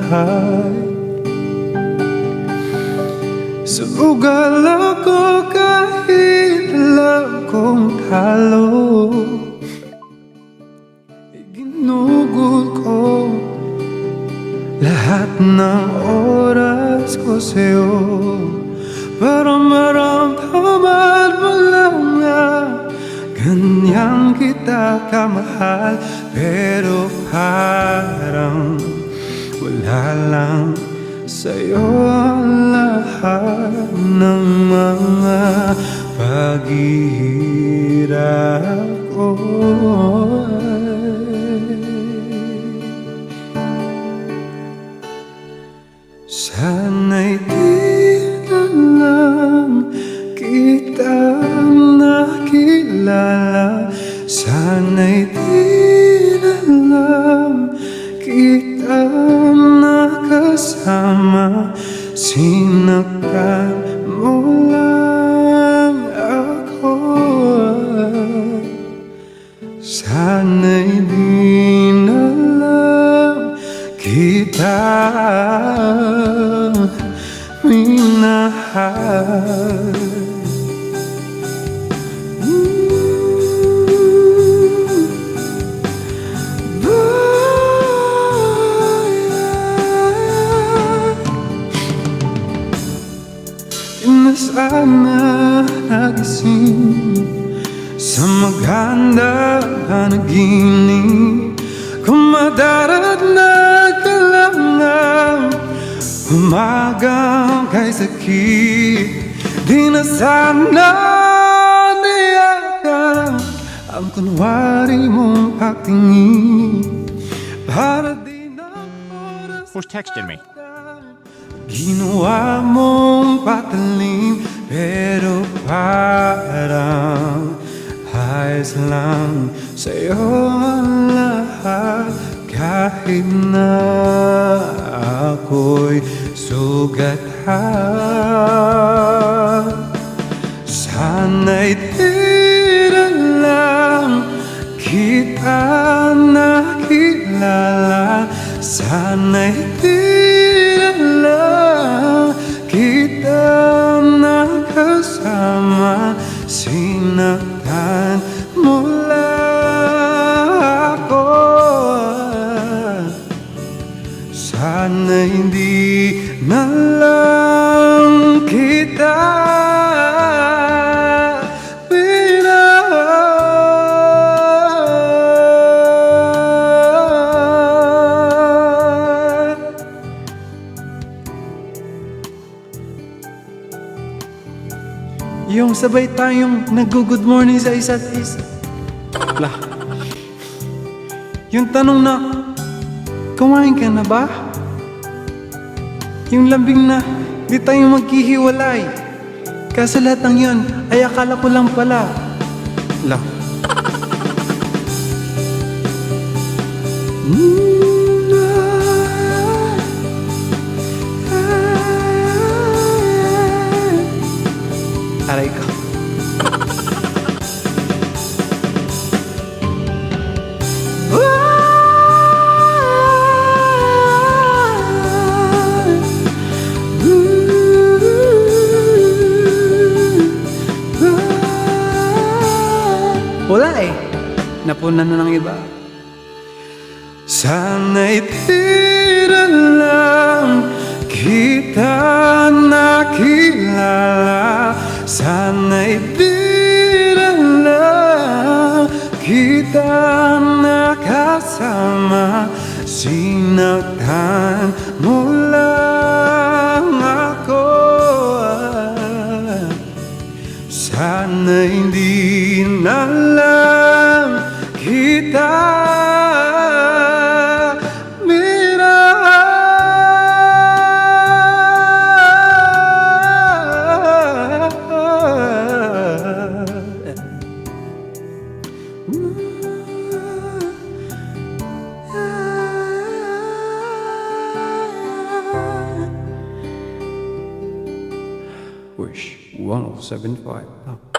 buhay. Sugal ako kahit alam kong talo. Ginugol ko lahat ng oras ko sa'yo para maramdaman mo lang na ganyan kita kamahal. Pero parang wala lang sa'yo ang lahat ng mga paghihirap ko. Sana'y di na lang kita nakilala. Sana'y di na lang kita nakasama. Sinaktan mo lang ako. Sana'y di na lang kita minahal. Sana nagising sa maganda na naginig. Kung madarat na kailangan umagang kay sakit, di na sana niyakan ang kunwari mong pagtingin. Para di na oras. Who's texting me? Ginawa mong patalim, pero parang ayos lang sa'yo ang lahat. Kahit na ako'y sugatan, sana'y di na lang kita nakilala. Sana'y di na lang kita nakasama. Sinaktan mo lang ako. Sana hindi na lang kita yung sabay tayong nag-good morning sa isa't isa. Lah. Yung tanong na, kumain ka na ba? Yung lambing na, di tayo maghihiwalay. Kaso lahat ng yun, ay akala ko lang pala. Lah. Aray ko. Wala eh. Napunan na ng iba. Sana'y di na lang kita nakilala. Sana'y di na lang kita nakasama. Sinaktan mo lang ako. Sana'y hindi na lang kita Wish 1075.